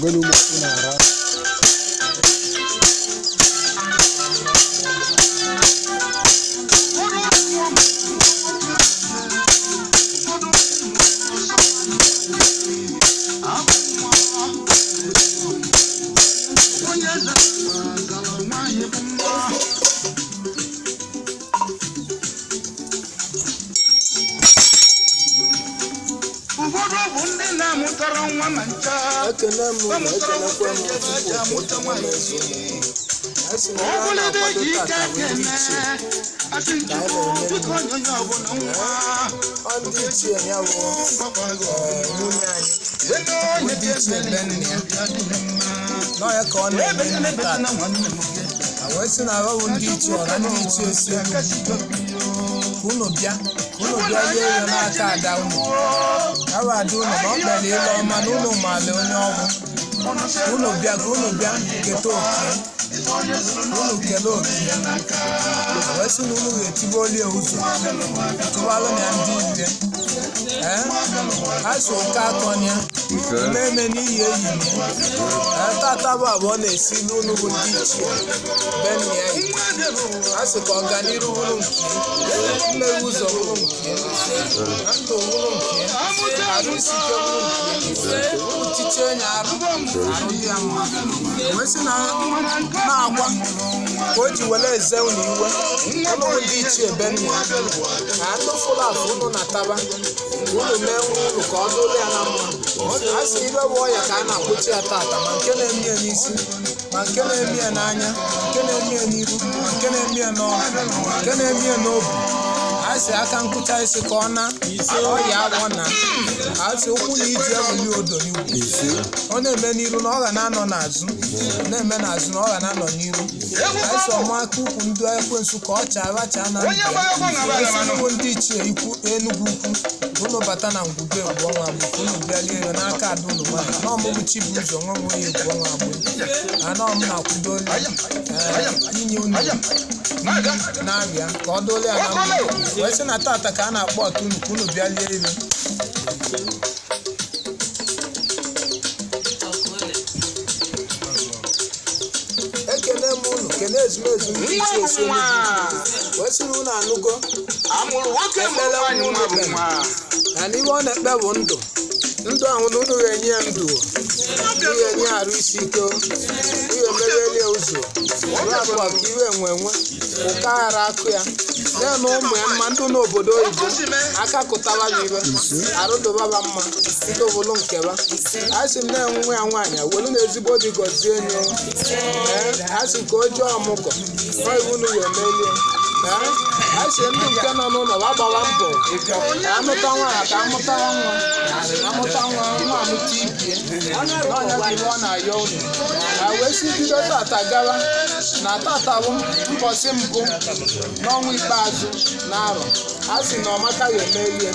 Umu-Okpu na-ara asi aka nkucha isi ka ọ ya agwọ na asi okwu na iji ewuli odo n'iwu ọ na-eme n'iru na ọ ga na-anọ n'azụ na-eme n'azụ na ọ ga na-anọ n'iru asi ọma aka ukwu ndị ekwensu ka ọ chara na ndụ ndị ichie ikwu Enugu ukwu unu bata na ngwube egwu ọnwa agbụ unu bịalie ego n'aka ada unu nwanyị na ọmụmụ chi bụ ụzọ nwa nwe egwu ọnwa agbụ ana ọm na-akwụdo inye unu na-abịa ka ọ dole ya na mma wee sị na tata ka a na-akpọ ọtụ unu ka unu bịa lie elu ekele m unu kele ezumezu ndị ichie esi wee sị na unu anụgo ekpele unu na n'ihe ọ na-ekpe bụ ndụ ahụ na unu ga-enye ya ndụ ga-enye arụ isi ike emegheli ụzọ abụọ ka iwe enwe ụka ghara akụ ya ya na ụmụ ya mma ndị n'obodo oyibo aka kụtaba m ibe arụdobaba mma ndị obodo nkeba a sị m na-enwe ya nwaanyị welu na ezigbo dị gọzie enyo a sị ka o jee ọmụgọ iwu unu ya emelie a sị ndị nke nọ n'ụlọ gbagbawa mbọ ka amụta nwaanyị ka amụta nwa amụta ibie n'ọnya bụ ihe ọ na-ayọ unu wee si bido tata gawa na tata bụ mbọsị mbụ n'ọnwa ikpeazụ n'arọ a sị na ọmaka ya emelie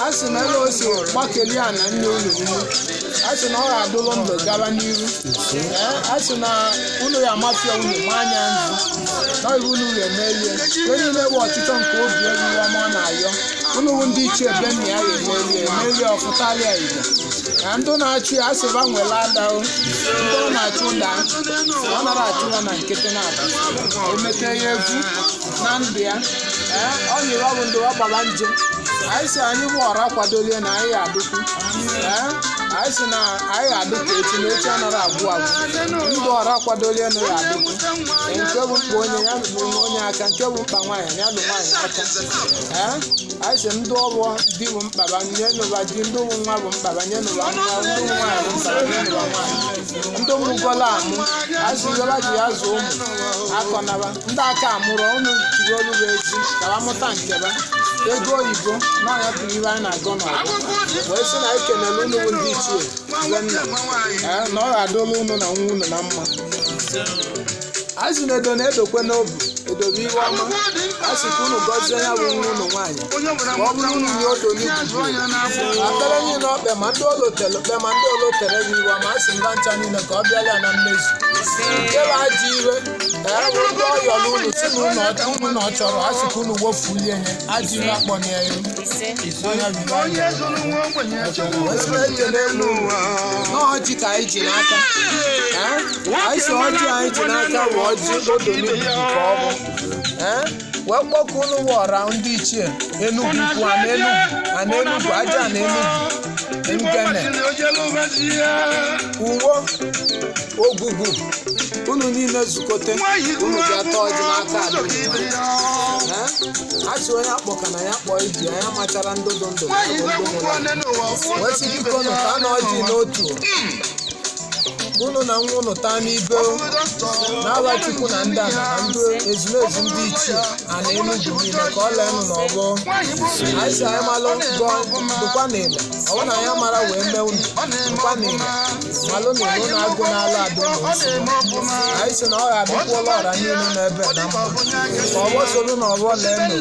a sị na ele osi gbakeli a na nne unu nne a sị na ọ ga-adụrụ ndụ gaba n'iru a sị na unu ya amafia unu ma anya nzu na iwu unu ya emelie onye na-ewe ọchịchọ nke obi elu ọma ọ na-ayọ unu ndị ichie ebe nna ya emelie ọfụtalịa igbo na ndị na-achụ ya asịba nwere adao ndị ọ na-achụ ụda ọ nara achụ ya na nkịtị na-aba emete ya evu na ndụ ya ọ nyere ọ bụ ndị ọ gbara nje anyị si anyị bụ ọra kwadolie na anyị adụkwu anyị si na anyị adụkwu echi na echi anara agwụ ndị ọra kwadolie na ya adụkwu nke bụ mkpa onye ya lụrụ onye aka nke bụ mkpa nwaanyị ya lụ nwaanyị aka anyị si ndị ọrụ di bụ mkpa banye n'ụba di ndị ụmụ nwa bụ mkpa banye n'ụba nwa ndị ụmụ nwaanyị bụ mkpa banye n'ụba nwaanyị ndị ụmụgola amụ anyị si yola ji ya zụọ ụmụ akọnaba ndị aka amụrụ ọnụ jiri olu bụ ezi ka ha mụta nkeba ego oyibo na ya bụ ihe anyị na-agọ n'ọgụ wee sị na ekenele unu bụ ndị ichie be nna na ọ ga-adụla unu na nwa unu na mma azụ na edo na-edokwe n'obu edobe ihe ọma a sị ka unu gọzie ya bụ nwa unu nwaanyị ma ọ bụrụ unu nye odo n'igwu akpere niile ọkpe ma ndị olotelekpe ma ndị olotere gị iwe ma a sị mba ncha niile ka ọ bịala ya na mmezu nke bụ ajọ iwe ka ya bụ ndị ọyọrọ unu si na unu ọ chọrọ a sị ka unu wofulie nye ajọ iwe akpọna ya iru ekele elu n'ọjị ka anyị ji n'aka anyị si ọjị anyị ji n'aka bụ ọjị odo n'igwu ka ọ bụ wee kpọkọ unu wọra ndị ichie Enugu ukwu a na Enugu aja na Enugu ngene uwo ogwugwu unu niile zukọte unu ga-atọ ọjị n'aka asị onye akpọka na ya kpọọ ibi ya machara ndụdụ wee sị biko nụ ka na ọjị n'otu unu na nwa unu taa n'ibe n'aba Chukwu na ndị ana na ndị ezumezu ndị ichie a na Enugu niile ka ọ leenụ n'ọgbọ anyị si anyị malụ dụkwa n'ile ọwụ na ya mara wee mee unu dụkwa n'ile malụ na ilo na-agụ n'ala adụ na nsogbu anyị si na ọ ga-adịkwa ụlọ ọra niile n'ebe na mma ka ọgbọ solu na ọgbọ leenụ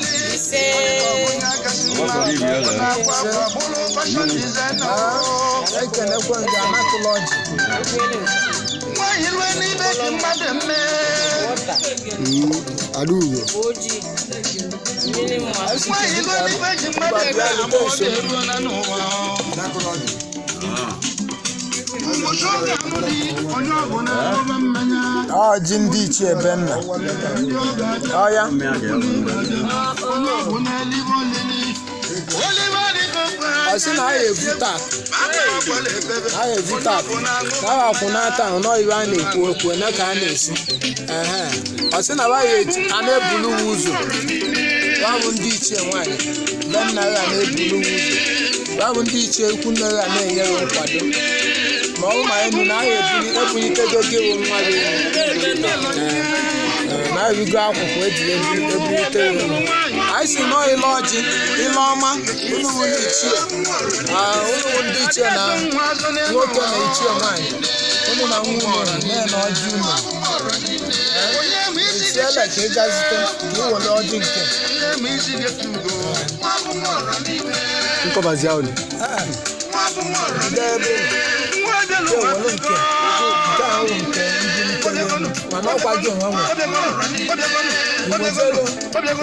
ekenekwe nga anakụla ọjị Adugo. Ọjị ndị ichie be nna ọya ọsị na anyị evu taapụ ka a akwụnata ahụ n'iwe a na-ekwu okwu na ka a na-esi ọsị na a na-ebulu ụzọ ya bụ ndị ichie nwaanyị be nna ya na-ebulu ụzọ ya bụ ndị ichie ikwu nne ya na-enyere nkwado ma ọ ma enu na ahụ ebunyitego gị bụ nwa gị na-ebigo akwụkwọ eji ebulite elu anyị si nọọ ile ọjị ile ọma unu bụ ndị ichie na nwoke na ichie nwaanyị unu na nwa unu mee na ọjị unu isiele ka ị gazite ka ị were ọjị nke nkọbazi ahụ ewelu nke ahụ nke ndị ntere elu mana ọkwa gị onwe iwezelu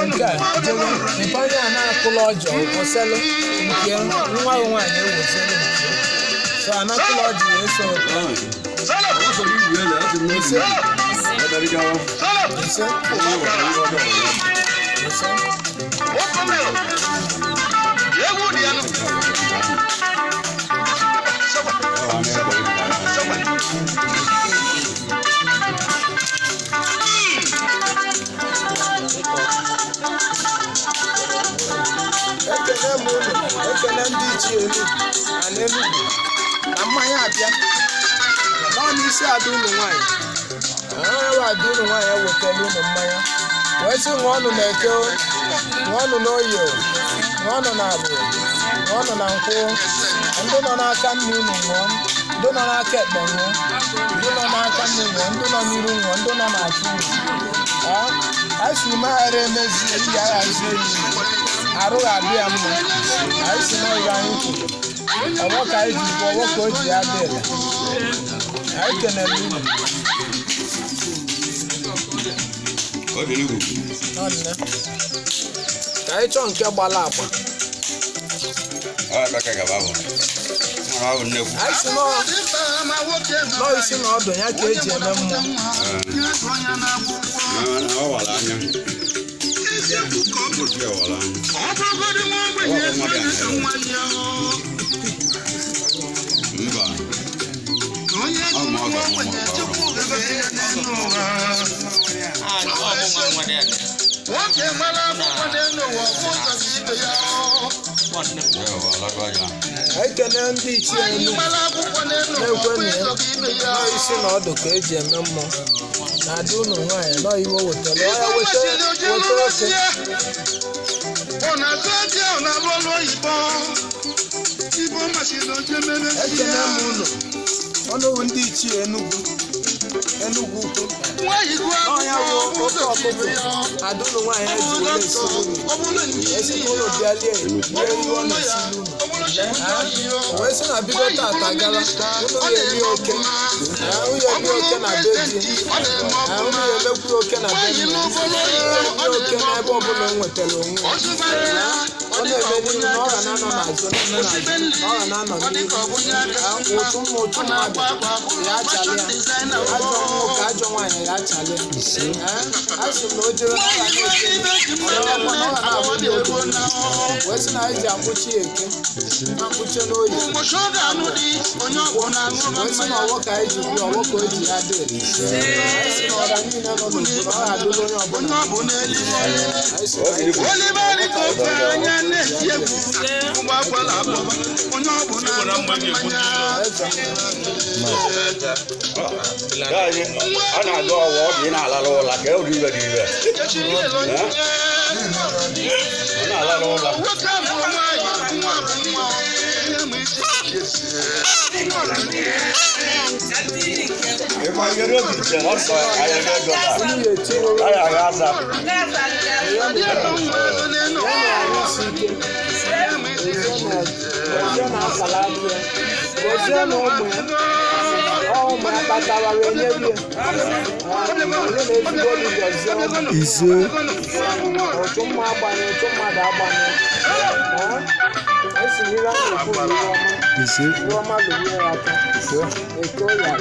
nke a jewe mpanye a na-akụla ọjị ọselu nke nwa gị nwaanyị ewezelu nke so anakụla ọjị eso ekele ndị ichie Enugu na mmanya abịa naanị isi ada ụlọ nwaanyị ada ụlọ nwaanyị ewetala ụlọ mmanya wee sị ṅụọnụ na eke ṅụọnụ na oyi ṅụọnụ na abụ ṅụọnụ na nkwụ ndị nọ n'aka nne unu ṅụọ ndị nọ n'aka ekpe ṅụọ ndị nọ n'aka nne ṅụọ ndị nọ n'iru ṅụọ ndị nọ n'azụ ṅụọ anyị si maghara emezi eyi aghazi eyi arụ ga-adị ya mma anyị si n'ọrụ anyị kwuru ọgbọ ka anyị ji bụ ọgbọ ka o ji ya dị ele anyị kenere unu ka anyị chọọ nke gbara agba anyị si nọọ isi na ọdụ ya ka eji eme mmụọ ekene ndị ichie Enugu na-ekwenụ ya isi na ọdụ ka eji eme mmụọ na-adị ụnụ nwaanyị nọ iwe wetara ya weta oke ekene m ụlọ ọnụ Ndichie Enugu ukwu n'ọnya bụ oke ọkụkụ adụlụ nwaanyị eji were esi n'ụlọ bịalie ihe ọ na-esi n'ụlọ wee sị na bido tata gara ụnụ ya eri oke nwunye eri oke na be di nwunye emekwuru oke na be nne eri oke n'ebe ọbụla o nwetara onwe ọ na-eme n'ihu na ọ ga na-anọ n'azụ ọ ga na-anọ n'ihu ụtụ mmadụ ya achalị ya ajọ nwoke ajọ nwaanyị ya achalị a sị na o jere wee sị na anyị ji akpụchi eke akpụche n'oyi wee sị na ọwọ ka anyị ji bụrụ ọwọ ka o ji ya dị anyị sị na ọra niile nọ n'obodo ọ ga-adụrụ onye ọbụla a na-aga ọwa ọ dị na-alara ụla ka ụdị ibe dị ibe ọ na-alara ụla ịkwa nyere obi ise ọsọ anyị ga-egota anyị agha aza ise otu mma agbanye otu mmadụ agbanye esirila n'okpuru ise ọma lụrụ ya aka eto ya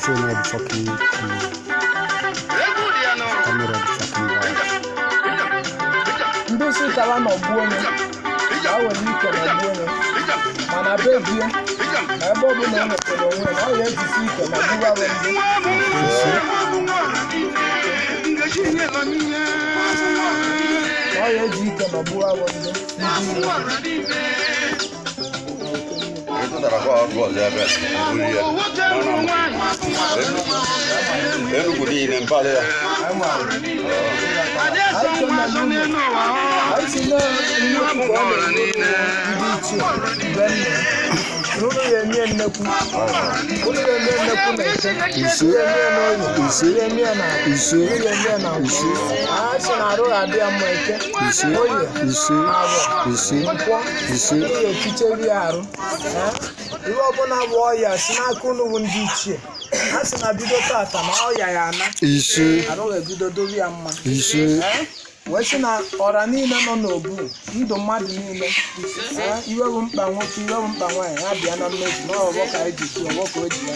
phone the fucking camera the fucking guy. ndị si kala na ọgbu onye ka o nwere ike na ọgbu onye mana be bie na ebe ọbụla o nwetara onwe na ọ ya ejisi ike na gbuwara ndị na ọ ya eji ike na ọgbuwara ndị Enugu niile mpale ya Unu yemie nnekwu na ise yemie na ise asị na arụ adị ya mma eke oye nkwọ ekicheri arụ ihe ọbụla bụ ọya si n'aka unu bụ ndị ichie a sị na bido tata na ọya ya ana arụ ebido dobe ya mma wee sị na ọra niile nọ n'obu ndụ mmadụ niile iwe bụ mkpa nwoke iwe bụ mkpa nwaanyị ya bịa na mmezu na ọgbọ ka anyị ji kwuo ọgbọ ka o ji ya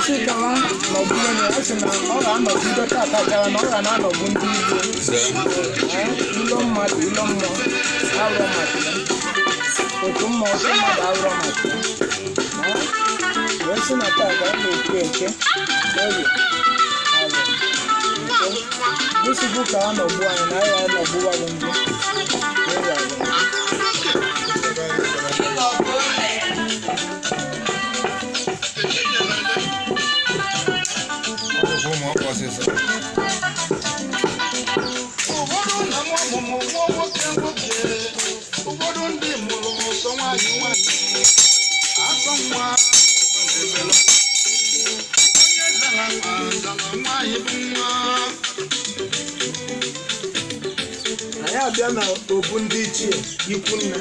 isi kama nọbụ onye a sị na ọ ga-anọbido tata gara na ọ ga na-anọbụ ndị Igbo ilo mmadụ ilo mmụọ arụọ maka ya otu mmụọ otu mmadụ arụọ maka ya wee sị na tata ọ na-ekwu eke oge Bisibu ka a nọgbu anyị na ya nọgbuwa gị ndị anyị abịa na obu ndị ichie ikwu nne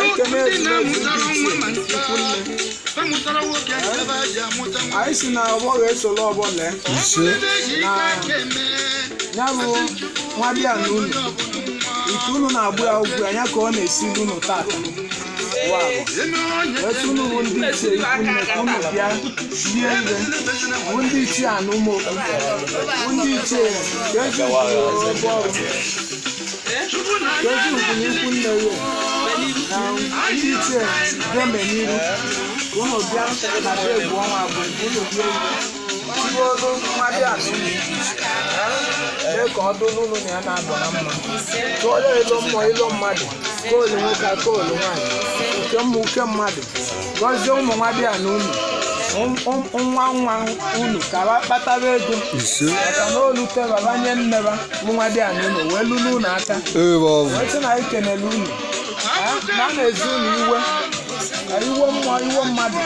ekene Ezumezu ndị ichie ikwu nne anyị si na ọgbọ ga-esoro ọgbọ lee na ya bụ nwabịa na unu ite unu na-agbụ ya ugwu anya ka ọ na-esiri unu tata etu unu bụ ndị ichie ikwu nne ka unu bịa rie nre bụ ndị ichie na Umu-Okpu bụ ndị ichie Ezumezu ọrụ Kedu ugwu ikwu nne ya na ndị ichie ga-eme n'iru ka unu bịa na egwu ọnwa bụ unu bịa iwe olu mmadụ atụ mee ka ọ dị n'ụlọ na ya na-abụ na mma tụọrọ ilo mmụọ ilo mmadụ koolu nwoke koolu nwaanyị nke mma uke mmadụ gọzie ụmụ nwadị a na unu nwa unu ka ha kpatara ego maka na olute babanye nneba nwadị a na unu wee lụrụ unu aka wee sị na anyị kenele unu na na-ezi unu iwe mmụọ iwe mmadụ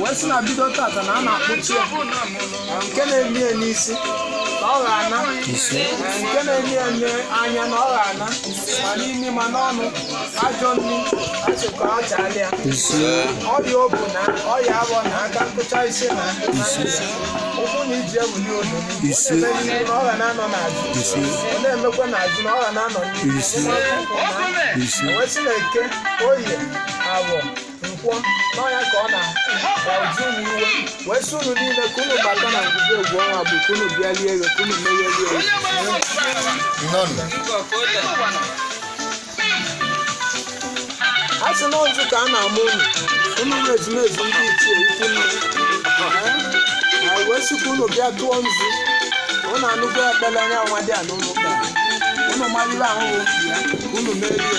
wee sị na bido tata na a na-akpụchi ya nke na-emi ya n'isi na ọ ga-ana nke na-emi ya anya na ọ ga-ana ma n'imi ma n'ọnụ ajọ nri achịkọ ọchaala ya ọya obu na ọya abụọ na aka nkụcha isi na ụkwụ na iji ebuli odo na ọ ga na-anọ n'azụ ọ na-emekwa n'azụ na ọ ga na-anọ n'ihu wee sị na eke oye abụọ nkwọ n'ọnya ka ọ na-eji unu iwe wee sị unu niile ka unu bata na ngwube egwu ọnwa bụ ka unu bịa lie ego ka unu meghe lie ego a sị na ọzụ ka a na-ama unu bụ Ezumezu ndị ichie ikwu nne anyị wee sị ka unu bịa tụọ nzu unu anụgo ekpere anya nwadị a na unu kpere unu malire ahụhụ ya ka unu merie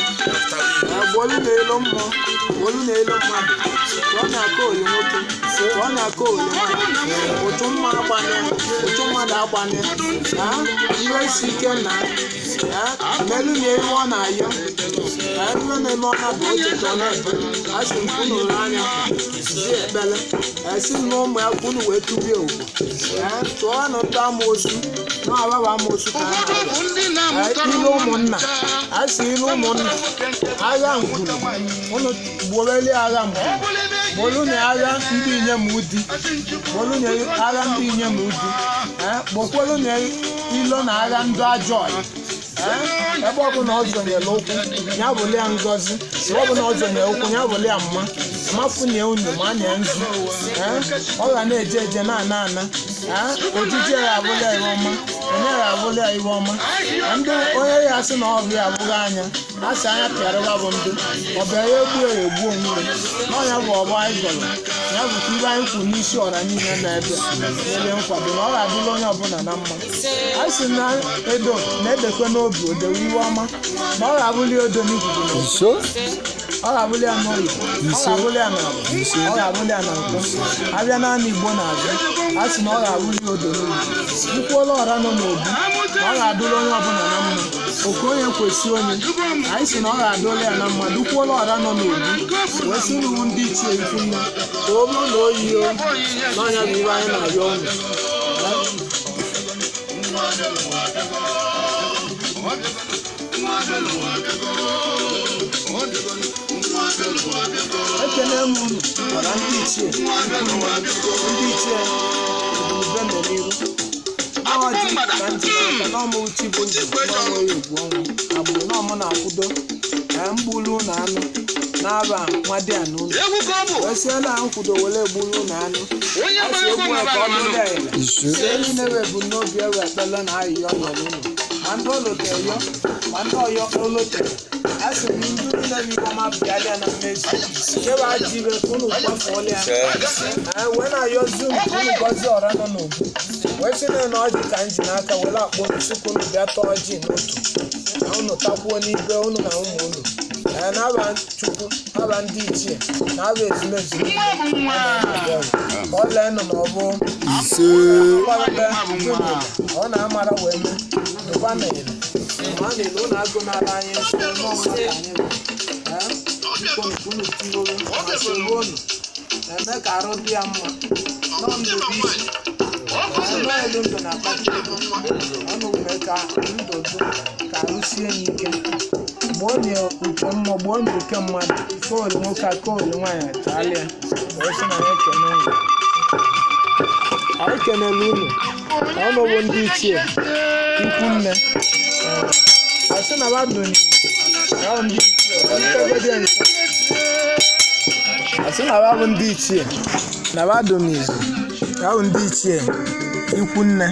olu na-elo mmụọ olu na-elo mmadụ ka ọ na-aka oli nwoke ka ọ na-aka oli nwaanyị otu mma agbanye otu mmadụ agbanye ihe isi ike na melu na elu ọ na-ayọ iwe na-eme ọna bụ ocheta ọ na-ebe asị mkpụnụrụ anya zie ekpere esi na ụmụ ya kwunu wee tubie ugwu tụọ na ụtọ amoosu na ọbaba amoosu ka a na-abịa ilu ụmụnna asị ilu ụmụnna agha ngwuru unu gbuoreli agha ngwuru bolu na agha ndị inyem udi bolu na agha ndị inyem udi gbokwelu na ilo na agha ndị ajọ ebe ọ bụ na ọ zọnyere ụkwụ ya bụli ya ngozi ebe ọ bụ na ọ zọnyere ụkwụ ya bụli ya mma amafunye unu ma anya nzu ọ ga na-eje eje na-ana ana ojiji ya abụli ya iwe ọma onye ya abụli ya iwe ọma ndị onye ya sị na ọ bụ ya abụghị anya a sị anya pịarịba bụ ndụ ọ bịara ya egbu ya egbu onwe ya n'ọnya bụ ọgbọ anyị gọrọ ya bụ ka ibe anyị kwu n'isi ọra niile na ebe nyere nkwado na ọ ga-adịla onye ọbụla na mma a sị na edo na-edekwe n'obi odewe iwe ọma na ọ ga-abụli odo n'ikuku ọ ga-abụli ya n'ụlọ ọ ga-abụli ya n'ala ọ ga-abụli ya na nkwụ abịa naanị Igbo na-azụ a sị na ọ ga-abụli odo n'ụlọ nkwuola ọra nọ n'obu na ọ ga-adụla onye ọbụla na mma oke onye kwesị onye anyị sị na ọ ga-adụla ya na mma dukwuola ọra nọ n'obu wee sị n'iwu ndị ichie ikwu nne ka o bụrụ na oyi n'ọnya bụ ibe anyị na-arịọ unu ekene m unu gwara ndị ichie ndị ichie ebube n'iru ọjị ka ntị n'aka n'ọmụ uchi bụ ndụ n'ọnweghị egwu ọnwụ agbụrụ n'ọmụ na-akwụdo mgbulu na anụ n'aba nwadị anụ wesị na nkwudo wele gbulu na anụ asị egwu ka ọ bụrụ ya ele na-ewe bụ n'obi ewe ekpele na ahịhịa nọ n'ụlọ ma ndị oloteyo ma ndị ọyọ olotere asị m ndị niile bụ ikọma bịalịa na mmezu kewe ajibe ka unu gbafuola ya wee na-ayọ zum ka unu gọzie ọra nọ n'ogbu wee sị na ọjị ka m ji n'aka were akpọ nsukwu unu bịa tọọ ọjị n'otu na unu takwuo n'ibe unu na ụmụ unu n'aba chukwu n'aba ndị ichie n'aba ezumezu ọ leenụ na ọ bụ ọ na-amara wee mee dụkwa na ele ma na ele ụlọ agụ n'ala anyị nsọ n'ọnwa ka anyị bụ unu tiworo ma soro unu na-eme ka arụ dị ya mma nọ ndụ bụ isi elu ndụ na-akpata ego ọnụ mee ka ndụ dụ ka arụ sie ya ike gboo nye uke mmụọ gboo ndụ uke mmadụ koolu nwoke a koolu nwaanyị chaalịa wee sị na ya ekene ụlọ anyị kenele unu ka ọ nọwo ndị ichie ikwu nne asị na badụ ahụ ndị ichie asị na babụ ndị ichie na badụ n'izu ahụ ndị ichie ikwu nne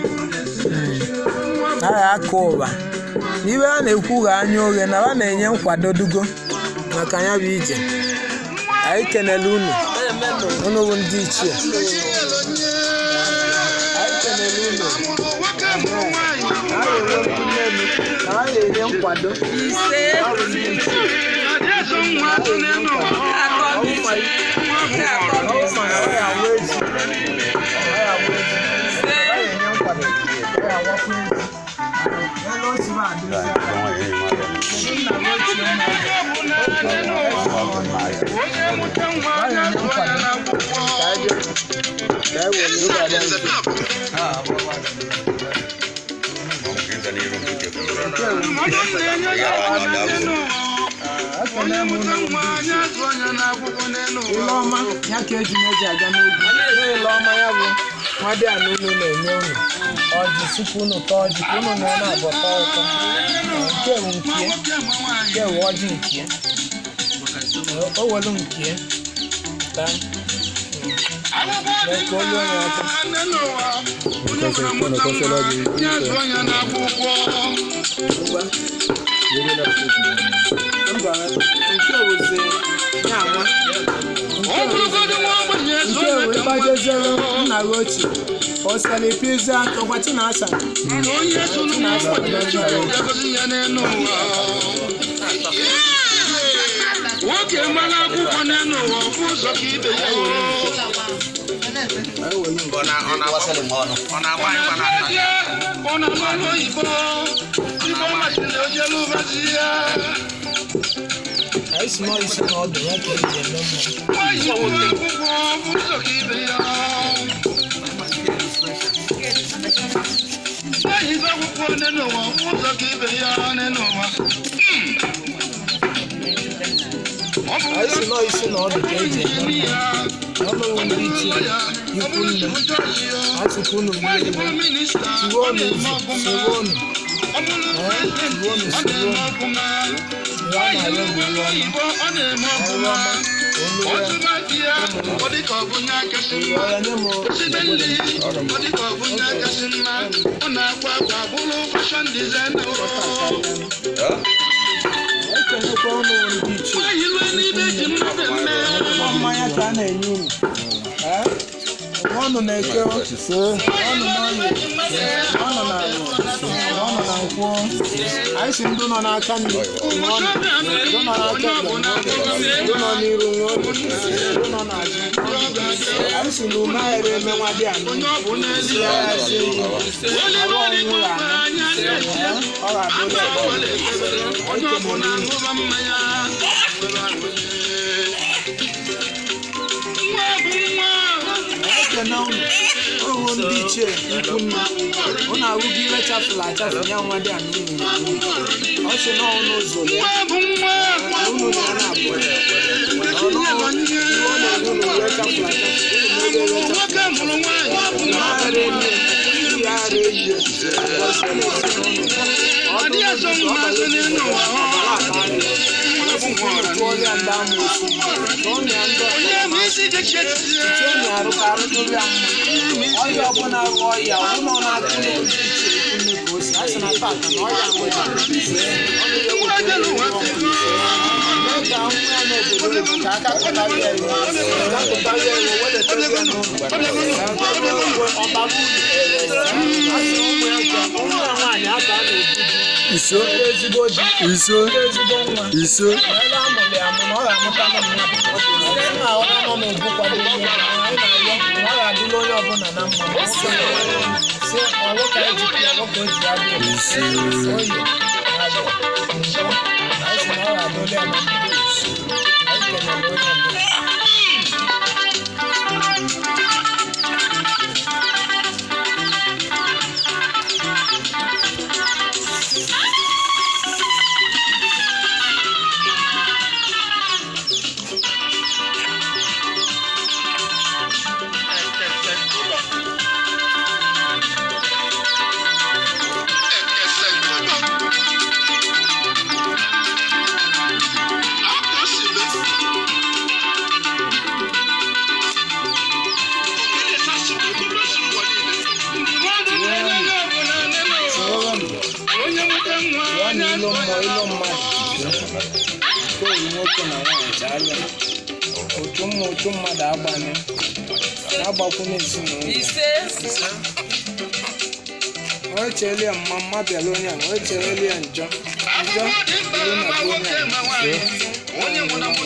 agha aka ụba n'ibe a na-ekwu ga anya oghe na ha na-enye nkwado dugo maka ya bụ ije anyị kenele unu bụ ndị ichie anyị kenele unu na ha na-enye nkwado Iloma ya ka eji meji aga n'ugwu Iloma ya bụ nwadị anụ unu na-enye unu ọjị supu unu tọọ ọjị ka unu na na-abọta ụtọ nke bụ nkie nke bụ ọjị nkie o welu nkie taa mee ka olu onye aka mba nke ozi ya nwa nke wee gbajezere nna gị ochie o sere pizi aka ọgwachi na asa nwoke mara akwụkwọ n'elu ụwa ọfụ ụzọ ka ibe ya ọ na-agba n'ọnụ oyibo ibe masịrị ojelu ụbazi ya anyị si n'ọyisi na ọdụ ya ka eji eme mma akwụkwọ ọfụ ụzọ ka ibe ya ibe akwụkwọ n'elu ụwa ọfụ ụzọ ka ibe ya n'elu ụwa anyị si n'ọyisi na ọdụ ka eji eme mma ọnụwụ ndị ichie ikwu nne asịkwa unu mmiri tiwe ọnụ ụzọ sewe ọnụ tiwe ọnụ sewe ọnụ ya na-arịọ bụ iwe ọma ekenekwa ọnụwụ ndị ichie mmanya ka a na-enye unu ọnụ na-eke ọnụ n'ọyị ọnụ na nkwụ anyị si ndị nọ n'aka nri ọnụ ndị nọ n'aka ndị nọ n'iru ọnụ ndị nọ n'azụ anyị si na ume ahịrị eme nwa dị anụ si ya si arụ ọnwụ ya ọ ga-abụrụ ekene unu ndị ichie ikwu nna unu ahụghị ihe chafụrụ achafụ ya nwa dị anụ ọ sị na ọnụ ụzọ ya unu na na-abụ Onye ndamu osu. Onye ndo. Onye arukaru to ya mma. Oya ọbụna ọya ụnọ na-atụ n'oji iche ikwunne ka o si. Asị na tata na ọya nwere. Ka nwa ya n'obodo ka aka kụtara ya iwu. Ka kụtara ya iwu wedetere ya n'ụlọ. Ọbara ulu. Asị ụmụ ya nke ụmụ ya nwaanyị aka n'obodo. Iso. Ezigbo di. Iso. Ezigbo nwa. Iso. Ebe amụrụ ya amụ na ọ ga-amụta na mmadụ. Ndị nna ọ nọ n'ogbu kwado ihe anyị na-arịọ na ọ ga-adịla onye ọbụla na mma. Si ọlụ ka ejikwa ya ọlụ ka o ji adị oyi na-abịa. Anyị si na ọ ga-adịla ya na mma. Anyị kenere onye ọbụla. Ilo mmadụ nwoke na nwaanyị chala otu mmadụ agbanye na-agbakwunye ezinụlọ o chelie mma mma bịara onye a o chelie njọ ilu na onye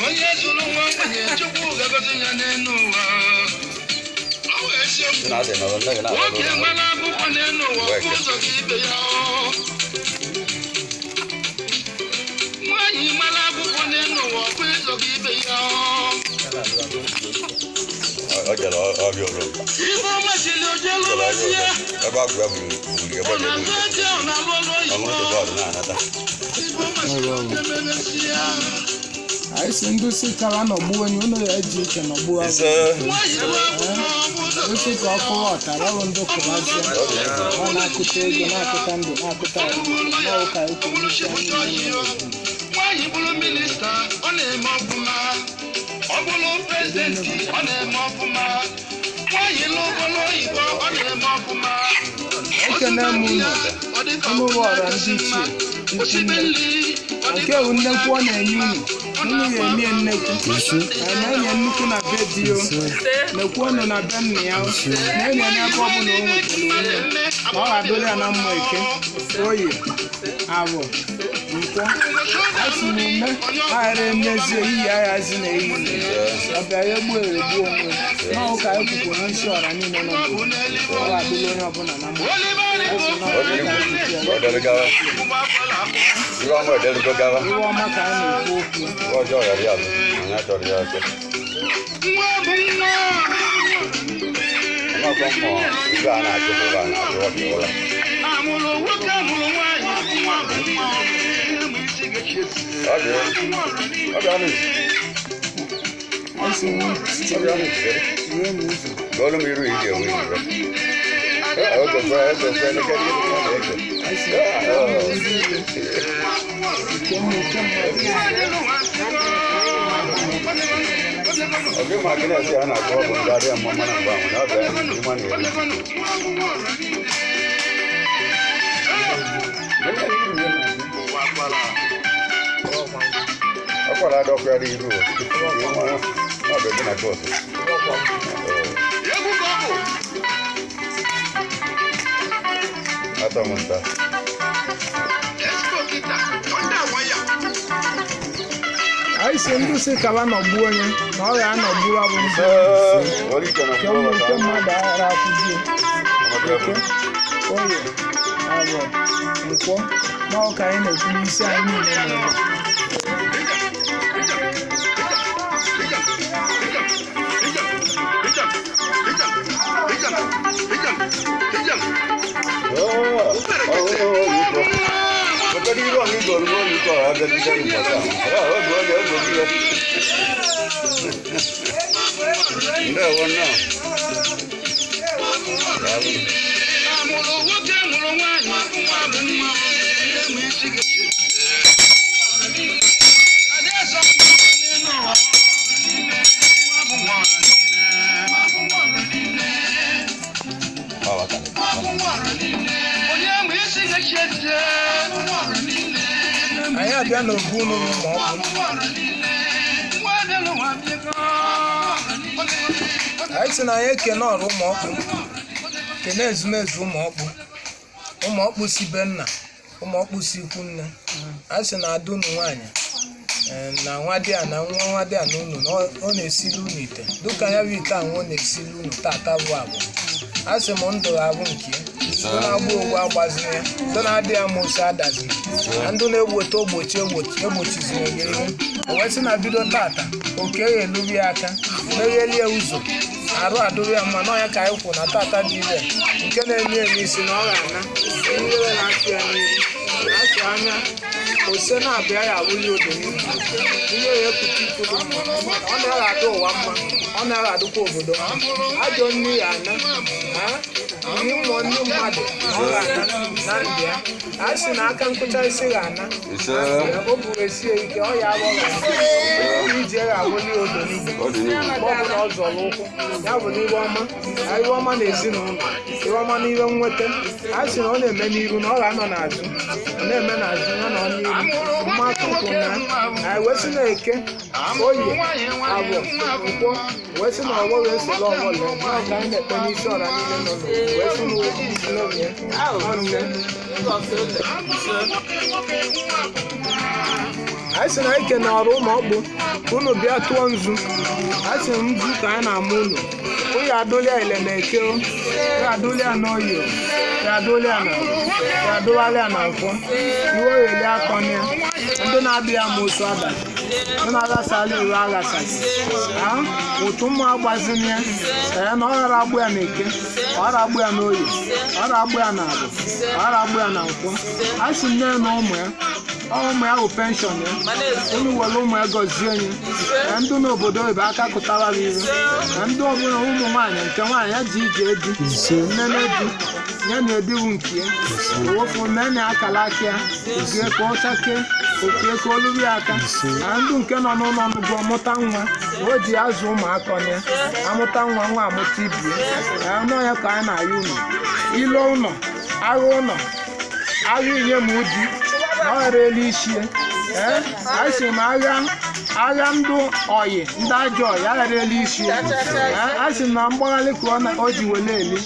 onye zụrụ nwa ogbenye Chukwu ga-agọzi ya n'elu ụwa. Nwoke mara akwụkwọ n'elu ụwa ọkụ ụzọ gị ibe ya. Nwaanyị mara akwụkwọ n'elu ụwa ọkụ ụzọ gị ibe ya. Ife ọma siri oje lụrụzi ya. Ọ na-azụ eji ahụ na-alụ ọlụ oyibo. Ife ọma siri oje memesi ya. Anyị si ndị si kara nọgbu onye ụlọ ya eji ike nọgbu azụ. Osi ka ọkụ ọtara ọrụ ndị kụrụazịa ọ na-akụta ego na-akụta ndụ na-akụta ụka ikwu n'isi nwaanyị bụrụ minista ọ na-eme ọfụma, ọ bụrụ prezidenti ọ na-eme ọfụma, nwaanyị lụbụrụ oyibo ọ na-eme ọfụma. Ekene m ụlọ ọnụụlọ ọra ndị ichie nke bụ nnekwu ọ na-enye unu ga-emie nnekwu na-enye nnukwu na be di o nekwu ọnụ na be nna ya na-enye n'ebe ọ bụla o nwetara onwe ma ọ ga-adụrụ ya na mma eke oyi abụ nkwọ asị na ume aghara emezie iyi aghazi na eyi ọbịa ya egbuo egbu onwe n'ụka ekwukwo n'isi ọra niile nọ ọ ga-adụrụ onye ọbụla na mma iwe ọma ka a na-ekwu okwu Oke makina si ana ko bo ngare amma mana ba mu na ba ni man ni. Akwala do ko ri ru. Na be na ko. Yegu ko. Ata monta. Esko kita, onda waya. Anyị si ndị si kaba nọgbu onye na ọ ga-anọgbu abụ nke mmadụ aghara akwụzie oke oye abụ nkwọ na ọka anyị na-ekwu n'isi anyị niile na-eme Jadi orang ni gol gol itu ada di dalam masa. Ada gol dia gol dia. Ndewo no. Amụrụ nwoke mụrụ nwaanyị nwa bụ nwa eme isi gị. Adaeze n'elu ụwa. Nwa bụ nwa. Onye eme isi gị chete. Anyị abịa n'obu n'ụlọ ma ọ bụ. Anyị sị na anyị ekene ọrụ Umu-Okpu, kene Ezumezu Umu-Okpu si be nna, Umu-Okpu si ikwu nne. Anyị sị na ada unu nwaanyị na nwa dị a na nwa dị a na unu na ọ na-esili unu ite dịka ya bụ ite ahụ ọ na-esili unu tata bụ abụ. Anyị sị m ndụ abụ nke ya na-agba ogwe agbaziri ya ndị na-adịghị amụsị adaziri na ndị na-egbote ogbochi egbochiziri ya ihu. O wee sị na bido tata oke ya elubi ya aka meghelie ụzọ arụ adụrụ ya mma n'ọnya ka anyị kwụ na tata dị ire nke na-eme eme isi na ọ ga-ana ihere na-afị ya n'ihu na-afị anya ose na-abịa ya awụli odo n'ihu ihe ya epụta ikwu mma ọ na-aghadụ ụwa mma ọ na-aghadụkwa obodo ajọ nri ya ana ndị mmụọ ndị mmadụ ọ ga-ana na ndụ ya a sị na aka nkụcha isi ga-ana o buru esie ike ọ ya abụọ ije ga-awụli odo n'ihu mgbe ọbụla ọ zọrọ ụkwụ ya bụ na iwe ọma na ezinụlọ iwe ọma na iwe nweta a sị na ọ na-eme n'iru na ọ ga-anọ n'azụ ọ na-eme n'azụ ya na ọ n'iru mmadụ ụkwụ na anyị wesị na eke oyi abụọ nkwọ wesị na ọgbọ wee soro ọgbọ lee na ọka anyị na-ekpe n'isi ọra niile nọ wesị na anyị sị na anyị kene ọrụ Umu-Okpu unu bịa tụọ nzu anyị sị nzu ka anyị na-ama unu onye adụlia ile na eke ya adụlia n'oyi ya adụlia na ya adụgharịa na nkwọ iwe oyeli akọni ya ndị na-abịa amụsụ ada ndị na-aghasala iwe aghasasị ụtụ mma agbazini ya na ọ ghara agbụ ya na eke ọ ghara agbụ ya n'oyi ọ ghara agbụ ya na abụ ọ ghara agbụ ya na nkwọ a sị nne na ụmụ ya ụmụ ya bụ penshọn ya unu were ụmụ ya gọzie ya ndị n'obodo oyibo aka kụtara iru na ndị ọbụla ụmụ nwaanyị nke nwaanyị ya ji ije edu nnene di ya na ediwu nke ya owofu nne ya akala aka ya ogie ka ọ chakee okie ka oluru ya aka na ndị nke nọ n'ụlọ ọnụgụ ọmụta nwa o ji azụ ụmụaka ya amụta nwa amụta ibie ya nọ ya ka anyị na-ayọ unu ilo ụlọ agha ụlọ agha inye m ụdị na ọ ghara elu isi ya anyị sị m agha ndụ oyi ndị ajọ ọya ghara elu isi ya a sị na mgbaghalị ka o ji wele eli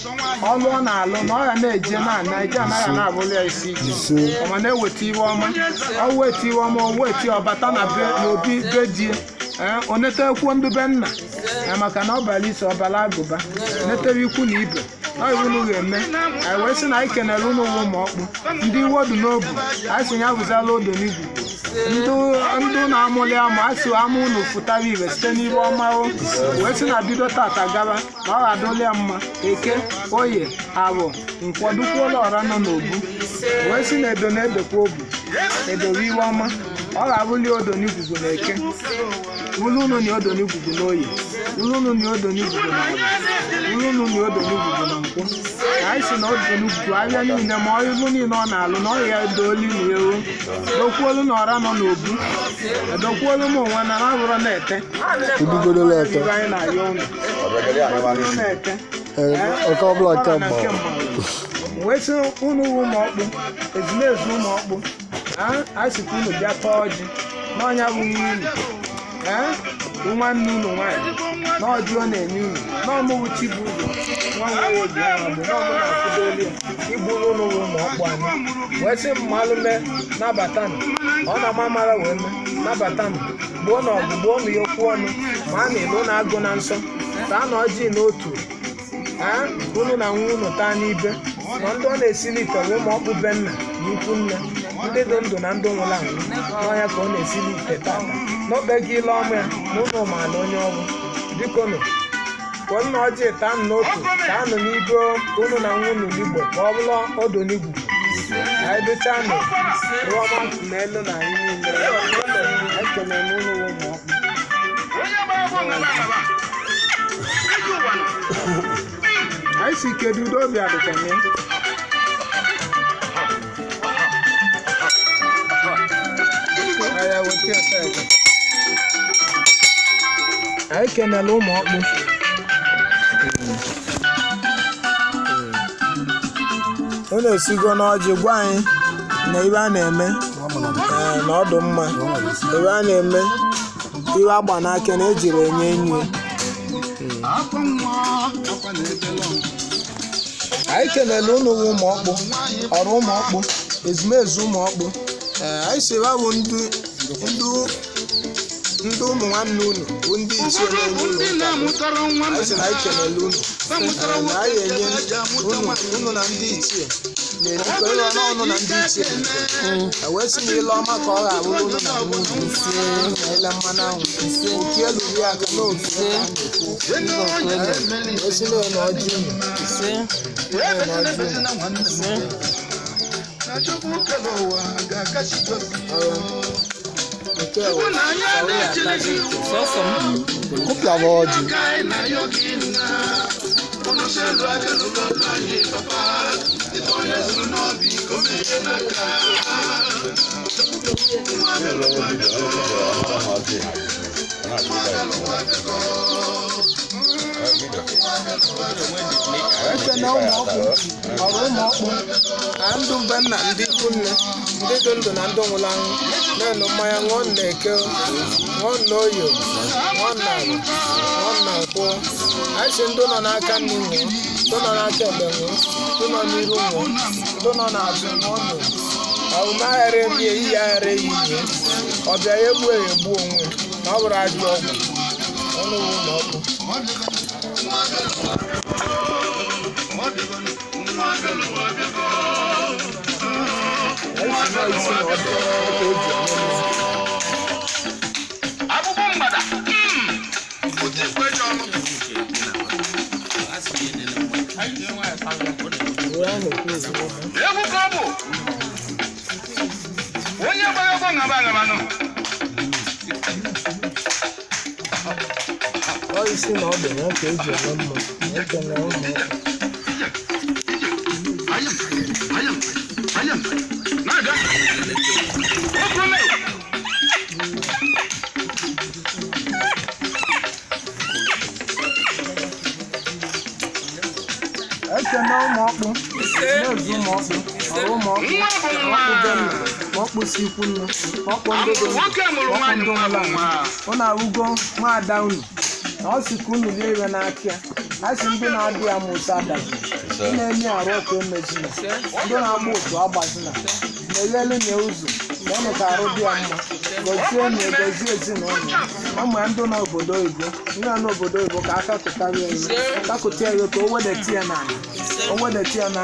ọlụ ọ na-alụ na ọ ga na-eje na eje anaghị na-abụrụ ya isi ike ọma na-eweta iwe ọma ọ weta iwe ọma o weti ọbata n'obi be di o netekwuo ndị be nna maka na ọbara isi ọbara agụba netere ikwu na ibe ọ unu ga-eme anyị wee sị na anyị kenere unu Umu-Okpu ndị iwe odu n'obu anyị sị ya bụzala odo n'igwu ndị na-amụli amụ asị ama unu fụtara ire site n'ibe ọma wee sị na bido tata gaba na ọ ga-adụli ya mma eke oye abụ nkwọdụkwuola ọra nọ n'obu wee sị na edo na-edokwa obu edowe iwe ọma ọ ga-abụli odo n'igwugwu na eke ulu unu na odo n'igwugwu na oyi ulu unu na odo n'igwugwu na abụ ulu unu na odo n'igwugwu na nkwụ anyị sị na odo n'igwugwu ahịa niile ma ilu niile ọ na-alụ na ọ ya edooli na ewu dokwuolu na ọra nọ n'obu edokwuolu m onwe na abụrụ na-ete anyị na-ayọ unu na-ete wee sị unu Umu-Okpu Ezumezu Umu-Okpu a sịkwa unu bịa tọọ ọjị n'ọnya bụ nwa unu nwanne unu nwaanyị na ọjị ọ na-enye unu n'ọmụwụ chi bụ ụzọ nwa nwa obi ahụ bụ n'ọbụ na-akwụdoli iburu unu Umu-Okpu anyị wee sị mmalụ mee nabatanụ ọ na-ama mara wee mee nabatanụ gbuo na ọgụ gbuo na ya okwu ọnụ ma a na-elu na agụ na nsọ taa na ọjị n'otu unu na nwa unu taa n'ibe na ndị ọ na-esili ite Umu-Okpu be nna na ikwu nne ndị dị ndụ na ndị nwụrụ anwụ n'ọnya ka ọ na-esili ite tata n'obe gị ile ọma ya na ụlọ maala onye ọgwụ bikonu kwuo nna ọjị taanụ n'otu taanụ n'ibe unu na nwa unu n'igbo ka ọ bụla odo n'igwu anyị dochanụ ruo ọma n'elu na anyị niile ekele m unu Umu-Okpu anyị si kedu udo obi adịkwa m anyị kenela Umu-Okpu ọ na-esigo n'ọjị gwa anyị na ibe a na-eme na ọdụ mma ibe a na-eme iwe agba n'aka na ejiri enye enyi anyị kelele unu Umu-Okpu ọrụ Umu-Okpu ezumezu Umu-Okpu anyị si bụ ndị ụmụ nwanne unu bụ ndị ichie na-enye unu anyị si na anyị kelele unu na anyị enye unu na ndị ichie na-erikọ ịlọ n'ọnụ na ndị ichie wee sị na ile ọma ka ọ ga-abụrụ unu na nwunye ile mmanụ ahụ oke eluru ya aka n'otu wee sị na ọjị unu kụpịawa ọjị ekene Umu-Okpu ọrụ Umu-Okpu na ndụ mbe nna ndị ikwu nne ndị dị ndụ na ndị nwụrụ anwụ na-enu mmanya ṅụọ nna eke ṅụọ nna oyo ṅụọ nna agụ ṅụọ nna nkwụ anyị si ndụ nọ n'aka nne ṅụọ ndụ nọ n'aka ekpe ṅụọ ndụ nọ n'iru ṅụọ ndụ nọ n'azụ ṅụọ nụ ọbụma aghara ebi ehihie aghara ehihie ọbịa ya egbu egbu onwe na ọ bụrụ ajọ ọgwụ ọnụ Umu-Okpu akwụkwọ mgbada egwu ka ọ bụ onye gbara ọgbọ ngaba agabanụ isi na ọ dị ya ka eji eme mma ekene Umu-Okpu ekene Umu-Okpu ezumezu Umu-Okpu ọrụ Umu-Okpu Umu-Okpu si ikwu nnu Umu-Okpu ndị dị Umu-Okpu ndị nwụrụ anwụ ọ na-awụgo nwaada unu na ọ si ka unu lie iwe n'aka ya a sị ndị na-adị ya mụsa adazi ndị na-enye arụ ọkụ emezina ndị na-agba otu agbazina na-elelu nye ụzọ na ọnụ ka arụ dị ya mma gozie na egozie ezinụlọ ụmụ ya ndị n'obodo oyibo ndị nọ n'obodo oyibo ka aka kụtara ya ihe kakụta ya ka o wedeta ya n'ala o wedeta ya na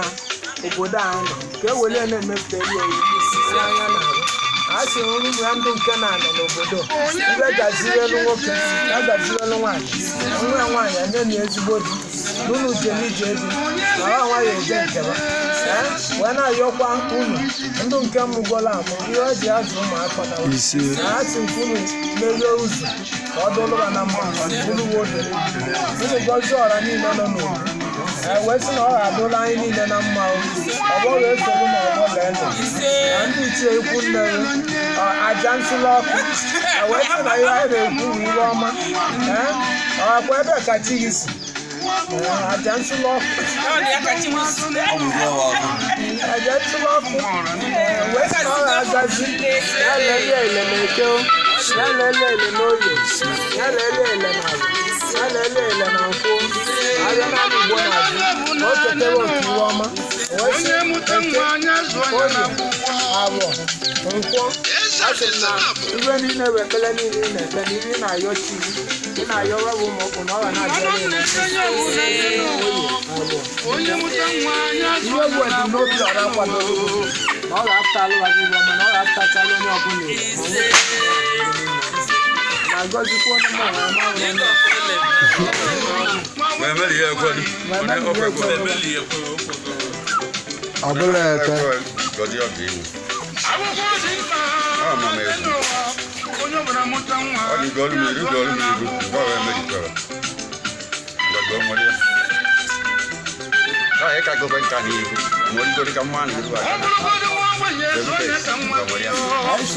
obodo ahụ ka e were na-emepụta ya ihe anya n'arụ a sị ụmụ ya ndị nke na-anọ n'obodo ndị egazirelu nwoke ya gazirelu nwaanyị nwa nwaanyị anye na ezigbo di n'ụlọ ije di na ha nwaanyị eje nkeba wee na-ayọkwa unu ndị nke mụgolo amụ ihe o ji azụ ụmụaka na ha si nke unu merie ụzọ ka ọ dụlụba na mma bụrụ wodo unu gọzie ọra niile nọ n'obodo wee sị na ọ ga-adụla anyị niile na mma ọgbọ wee soro na ọgbọ ga-elo na ndị ichie ikwu nne aja nsụlọ ọkụ wee sị na ihe anyị na-ekwu bụ iwe ọma ọkwa ebe ka chi gị si aja nsụlọ ọkụ aja nsụlọ ọkụ wee sị na ọ ga-agazi ya lelie ele na eke ya lelie ele n'oye ya lelie ele na ala ya lelie ele na nkwụ ahịa naanị Igbo na-azụ na o chetewe otu iwe ọma wee sị eke oye abụọ nkwọ asị na iwe niile bụ ekpele niile ị na-ekpe na iri na-ayọ chi ị na-ayọ ọrụ Umu-Okpu na ọ ga na-abịa niile ihe bụ ebumnobi ọra kwadoro na ọ ga-apụta alụghị Igbo ọma na ọ ga-apụtachala onye ọbụla na-agọzikwa onye mma ọbụla ete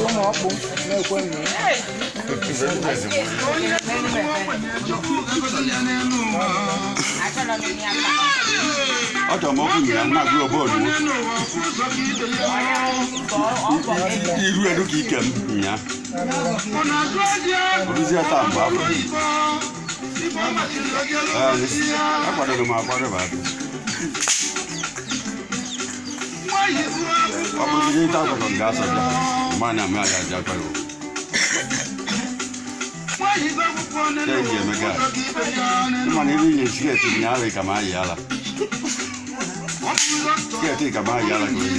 Umu-Okpu na-ekwenye. Ọjọ́ mọ́ fún ìyá náà gbé bọ́ọ̀lù irú ẹ̀dùn kìí kẹ̀ ìyá oríṣi ẹ̀ta àgbà fún àpàdé ló máa pàdé bàbá ọmọ mi ní táwọn kan gà sọjà máa ní àmì àyà àjà pẹ̀lú ṣé ìyẹn mẹ́gà ìmọ̀ ní ilé yẹn sí ẹ̀tì ní àárẹ̀ kàmá yẹ àlà sí ẹ̀tì kàmá yẹ àlà kò yẹ.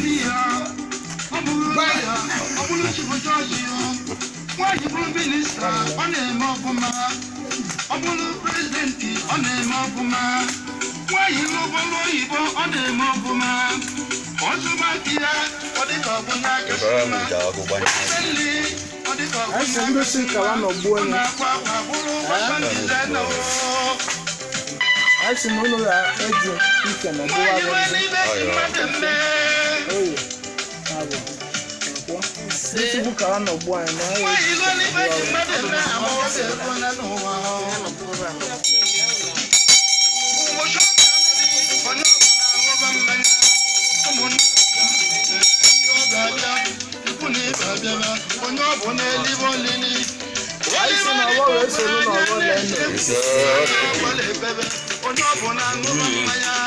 Ndị si kawa n'ọgbọ onye. Asi na ụlọ ya eji ike n'ọgbọ ahụ. Oye, abụ. Ndị si bụ kawa n'ọgbọ anyị na ya eji ike n'ọgbọ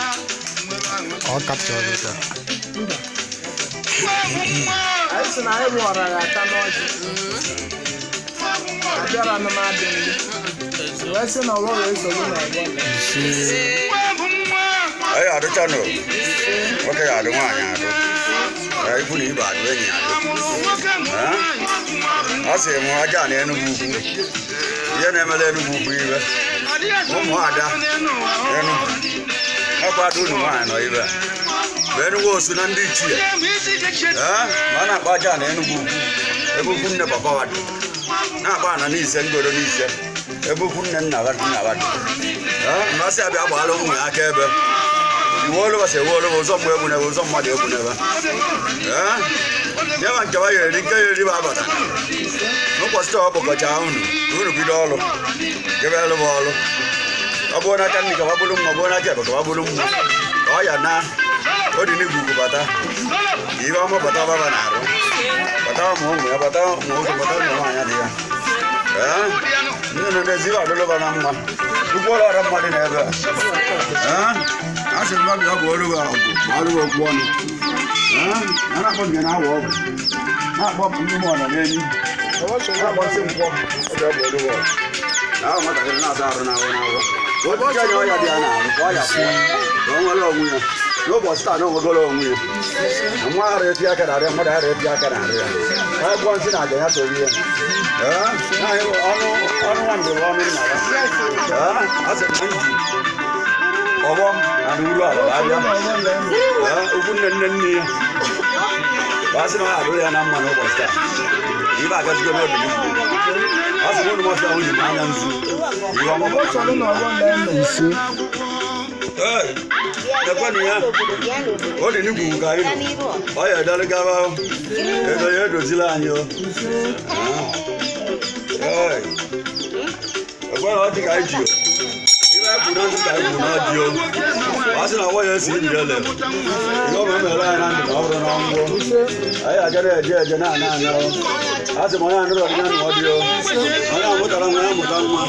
All captured it. anyị sị na anyị mụọra ya ata n'ọjị abịara na mmadụ ndị wee sị na ọgbọ wee soro na ọgbọ Ayo ada channel. Oke ya ada nwaanyị adụ. Ya ibu na ibe adụ enyi adụ. Asị m aja na Enugu ukwu. Ihe na-emele Enugu ukwu ibe. Ụmụ ada Enugu. Akwado unu nwaanyị nọ ibe. Bụ Enugu osu na ndị Ndichie. Ma a na-akpa aja na Enugu ukwu. Ebe ukwu nne papa wadụ. Na-akpa na n'ise ngodo n'ise. Ebe ukwu nne nna wadụ. Mmasị abịa agbaala ụmụ ya aka ebe. Iwolo base wolo bozo mwe bune bozo mmade bune ba. Yawa nkawa yeri nke yeri ba bata. No kwasta obo ko cha unu. Unu bidolo. Gebelo bolo. Abona kan ni ka babulu mo bona ke ba babulu mo. O ya na. Odi ni gugu bata. Iwa mo bata baba na ro. Bata mo mo ya bata mo ma ya dia. Nino ndeziwa dolo bana mma. Ugola ramade na ebe. Asị mmadụ ọ bụ ọrụ ọgwụ okwu ọnụ a na-akpọ nke na-awọ ọgwụ na-akpọ ndị mmadụ n'elu na-akpọsị nkwọ oge ọ bụ ọrụ ọgwụ na ahụ nwatakịrị na-asa arụ n'ahụ otuche anya ọya dị ya n'ahụ ka ọ ya pụọ na ọ nwere onwe ya n'ụbọchị taa na onwegoro onwe ya na nwa ara eti aka na-arịa mmadụ ara eti aka na-arịa ya ka ọ gụọ nsị na aja ya tori ya ọnụ nwa mgbe ọnụ nna ya asị na nji ọbọm na uru ala abịa okwu nne ya asị na ọ adụrụ ya na mma n'ụbọchị taa ibe agazigo n'ọdịnihu asị na ụlọ mọsị ahụ ji m anya nzu iwe ọmụmụ isi ekwenụ ya ọ dị n'igwu ka anyị nọ ọ ya edalụgaba ego ya edozila anyị ekwenụ ọ dị ka anyị ji asị na ọgbọ ya esi njele ihe ọ mere anyị na ndụ na ọbụrụ na ngwụ anyị agara eje na-ana anya asị m onye anụrụ ọdịnya na ọdịyo onye amụtara nwa ya mụta nwa